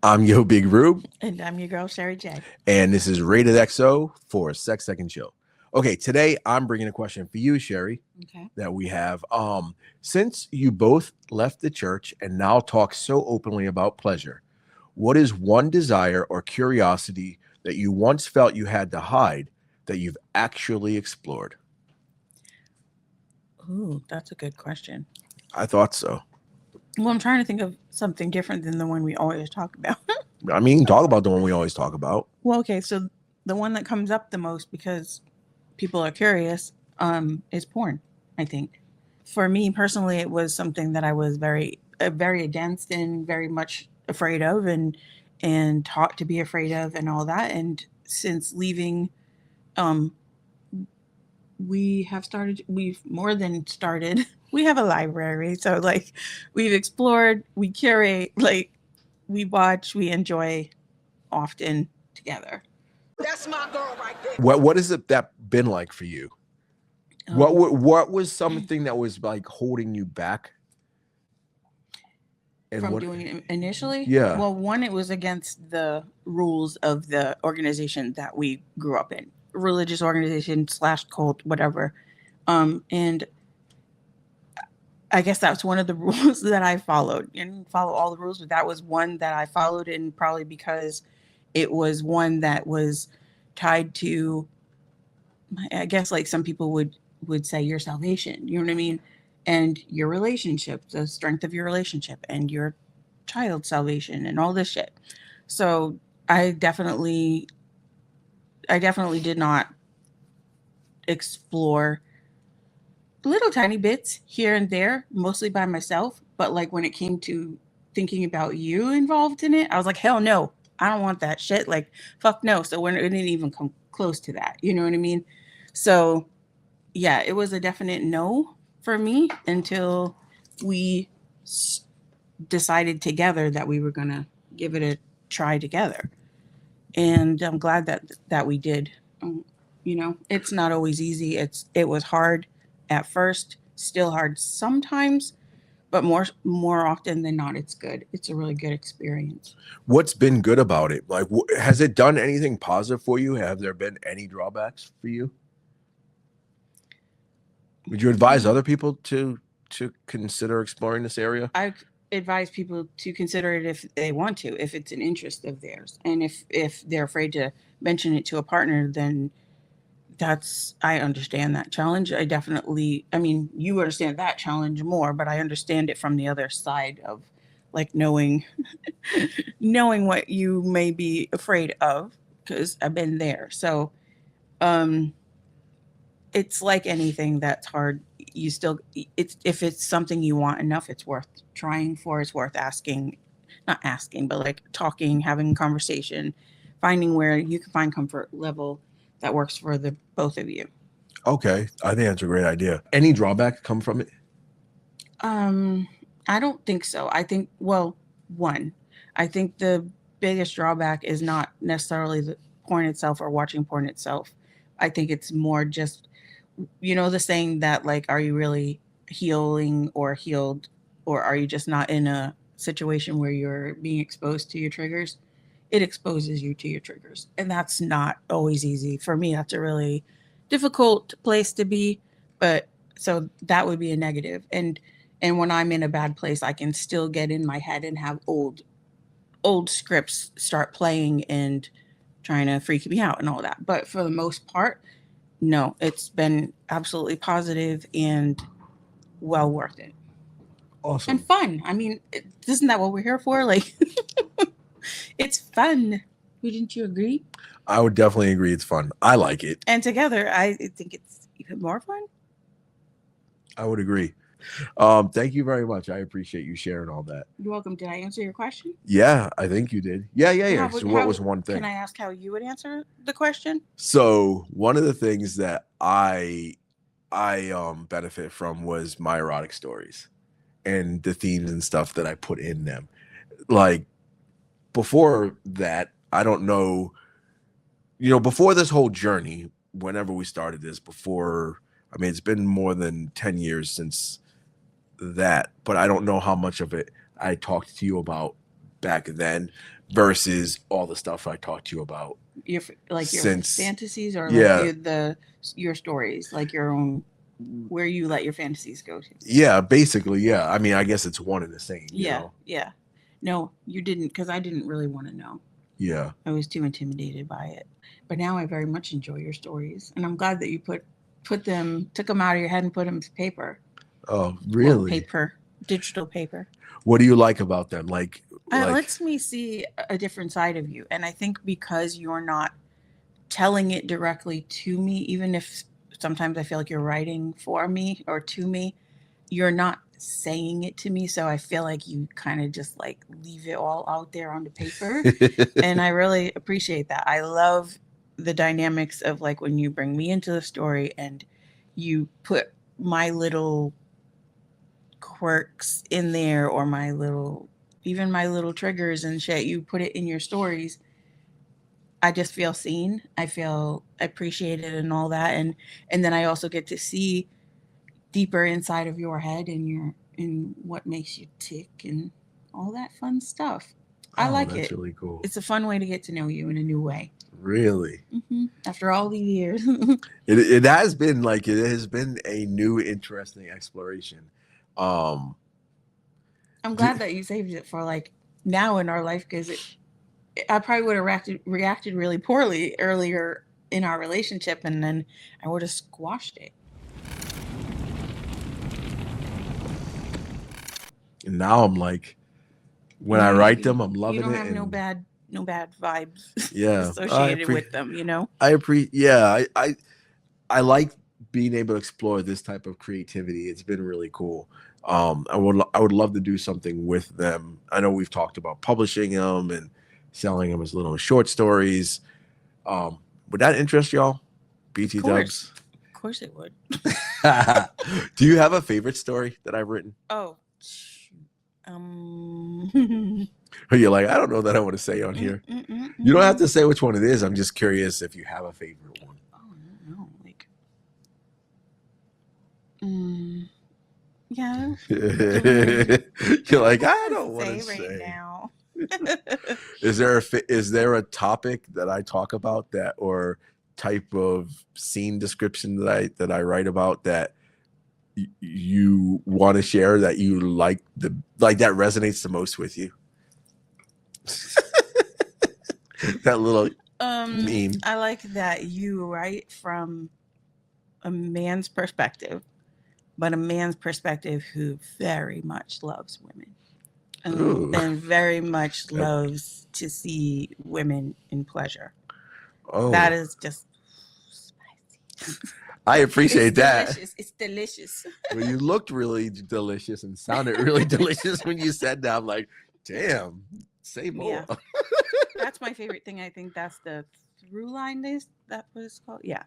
I'm Yo Big Rube, And I'm your girl, Sherri J. and this is Rated XO for SexTech and Chill. Okay, today I'm bringing a question for you, Sherri, Okay. that we have. Since you both left the church and now talk so openly about pleasure, what is one desire or curiosity that you once felt you had to hide that you've actually explored? Ooh, that's a good question. I thought so. Well, I'm trying to think of something different than the one we always talk about. I mean, talk about the one we always talk about. Well, okay, so the one that comes up the most because people are curious is porn, I think. For me personally, it was something that I was very against and very much afraid of and taught to be afraid of and all that. And since leaving, um, we've more than started. We have a library. So like we've explored, we curate, like we watch, we enjoy often together. That's my girl right there. What has it that been like for you? Um, What was something that was like holding you back? And from what? doing it initially? Yeah. Well, one, it was against the rules of the organization that we grew up in, religious organization slash cult, whatever. And I guess that's one of the rules that I followed. I didn't follow all the rules, but that was one that I followed, and probably because it was one that was tied to, I guess, like some people would say, your salvation. You know what I mean? And your relationship, the strength of your relationship, and your child's salvation, and all this shit. So I definitely, I definitely did not explore little tiny bits here and there, mostly by myself. But like when it came to thinking about you involved in it, I was like, hell no, I don't want that shit. Like, fuck no. So when it didn't even come close to that, you know what I mean? So yeah, it was a definite no for me until we decided together that we were gonna give it a try together. And I'm glad that we did. It's not always easy. It was hard at first, still hard sometimes, but more often than not, it's good. It's a really good experience. What's been good about it? Like, has it done anything positive for you? Have there been any drawbacks for you? Would you advise other people to consider exploring this area? I advise people to consider it if they want to, if it's an interest of theirs, and if they're afraid to mention it to a partner, then I understand that challenge. I mean, you understand that challenge more, but I understand it from the other side of like knowing what you may be afraid of, because I've been there. So um it's like anything that's hard. You still, it's, if it's something you want enough, it's worth trying for. It's worth asking, not asking, but like talking, having a conversation, finding where you can find comfort level that works for the both of you. Okay, I think that's a great idea. Any drawback come from it? um I don't think so. I think, well, one, I think the biggest drawback is not necessarily the porn itself or watching porn itself. I think it's more just, the saying that, like, are you really healing or healed, or are you just not in a situation where you're being exposed to your triggers? It exposes you to your triggers, and that's not always easy. For me, that's a really difficult place to be. But so that would be a negative. And when I'm in a bad place, I can still get in my head and have old scripts start playing and trying to freak me out and all that. But for the most part, no, it's been absolutely positive and well worth it. And Awesome. fun. I mean, isn't that what we're here for? Like, it's fun. Wouldn't you agree? I would definitely agree. It's fun. I like it. And together, I think it's even more fun. I would agree. Thank you very much. I appreciate you sharing all that. You're welcome. Did I answer your question? Yeah, I think you did. Yeah. So what was one thing? Can I ask how you would answer the question? So one of the things that I benefit from was my erotic stories and the themes and stuff that I put in them. Like before that, I don't know, before this whole journey, whenever we started this, I mean, it's been more than 10 years since that, but I don't know how much of it I talked to you about back then versus all the stuff I talked to you about. Your Since- fantasies, or yeah. like your stories, like your own, where you let your fantasies go to. Yeah, basically, yeah. I mean, I guess it's one and the same. You know? Yeah. No, you didn't, because I didn't really want to know. Yeah. I was too intimidated by it. But now I very much enjoy your stories, and I'm glad that you took them out of your head and put them to paper. Oh, really? Well, digital paper. What do you like about them? Like It lets me see a different side of you. And I think because you're not telling it directly to me, even if sometimes I feel like you're writing for me or to me, you're not saying it to me. So I feel like you kind of just like leave it all out there on the paper. And I really appreciate that. I love the dynamics of like when you bring me into the story and you put my little quirks in there, or even my little triggers and shit, you put it in your stories. I just feel seen. I feel appreciated and all that. And then I also get to see deeper inside of your head and what makes you tick and all that fun stuff. I like it. That's really cool. It's a fun way to get to know you in a new way. Really? Mm-hmm. After all these years. It has been a new interesting exploration. I'm glad that you saved it for like now in our life, because I probably would have reacted really poorly earlier in our relationship, and then I would have squashed it. And now I'm like, when I write them, I'm loving it. You don't have no bad vibes yeah, associated with them, you know? I like being able to explore this type of creativity. It's been really cool. I would love to do something with them. I know we've talked about publishing them and selling them as little short stories. Would that interest y'all? BT Dubs? Of course it would. Do you have a favorite story that I've written? Oh, Or you're like, I don't know that I want to say on here. You don't have to say which one it is. I'm just curious if you have a favorite one. Oh, no. Like, yeah. You're like, I don't want to say right now. Is there a topic that I talk about that, or type of scene description that I write about that you want to share, that you like that resonates the most with you? That little meme. I like that you write from a man's perspective, but a man's perspective who very much loves women. And very much loves to see women in pleasure. Oh, that is just spicy. I appreciate that. Delicious. It's delicious. Well, you looked really delicious and sounded really delicious when you said that. I'm like, damn, say more. Yeah. That's my favorite thing. I think that's the through line. That what it's called. Yeah,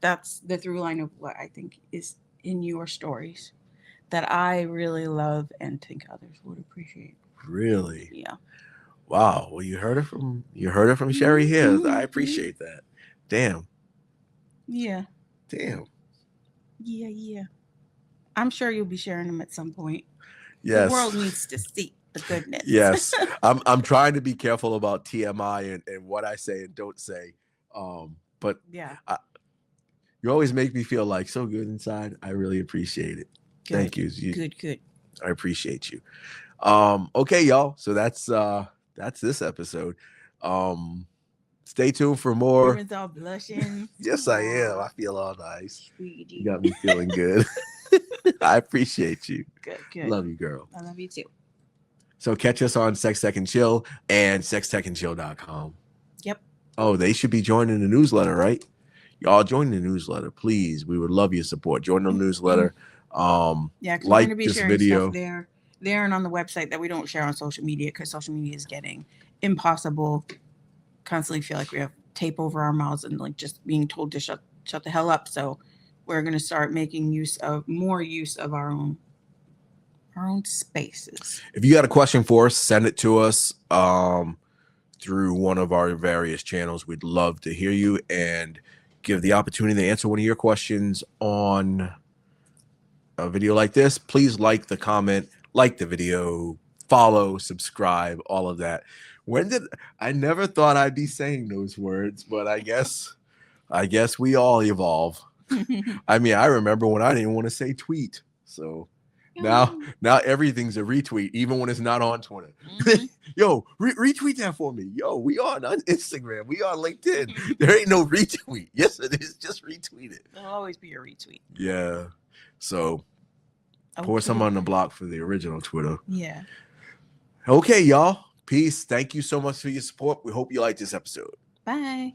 that's the through line of what I think is in your stories that I really love and think others would appreciate. Really? Yeah. Wow. Well, you heard it from Sherri here. I appreciate that. Damn. Yeah. Damn. Yeah. I'm sure you'll be sharing them at some point. Yes. The world needs to see the goodness. Yes. I'm trying to be careful about TMI and what I say and don't say. But yeah, you always make me feel like so good inside. I really appreciate it. Good. Thank you. Good. I appreciate you. Okay, y'all. So that's this episode. Stay tuned for more. Everyone's all blushing. Yes, I am. I feel all nice. You got me feeling good. I appreciate you. Good. Love you, girl. I love you too. So catch us on SexTech and Chill and sextechandchill.com. Yep. Oh, they should be joining the newsletter, right? Y'all join the newsletter, please. We would love your support. Join the newsletter. Yeah, because we're going to be sharing stuff there and on the website that we don't share on social media, because social media is getting impossible. Constantly feel like we have tape over our mouths and like just being told to shut the hell up. So we're going to start making more use of our own spaces. If you got a question for us, send it to us through one of our various channels. We'd love to hear you and give the opportunity to answer one of your questions on a video like this. Please like the comment, like the video, follow, subscribe, all of that. I never thought I'd be saying those words, but I guess we all evolve. I mean, I remember when I didn't want to say tweet. So now everything's a retweet, even when it's not on Twitter. Mhm. Yo, retweet that for me. Yo, we on Instagram. We on LinkedIn. There ain't no retweet. Yes, it is. Just retweet it. There'll always be a retweet. Yeah. So pour some on the block for the original Twitter. Yeah. Okay, y'all. Peace. Thank you so much for your support. We hope you liked this episode. Bye.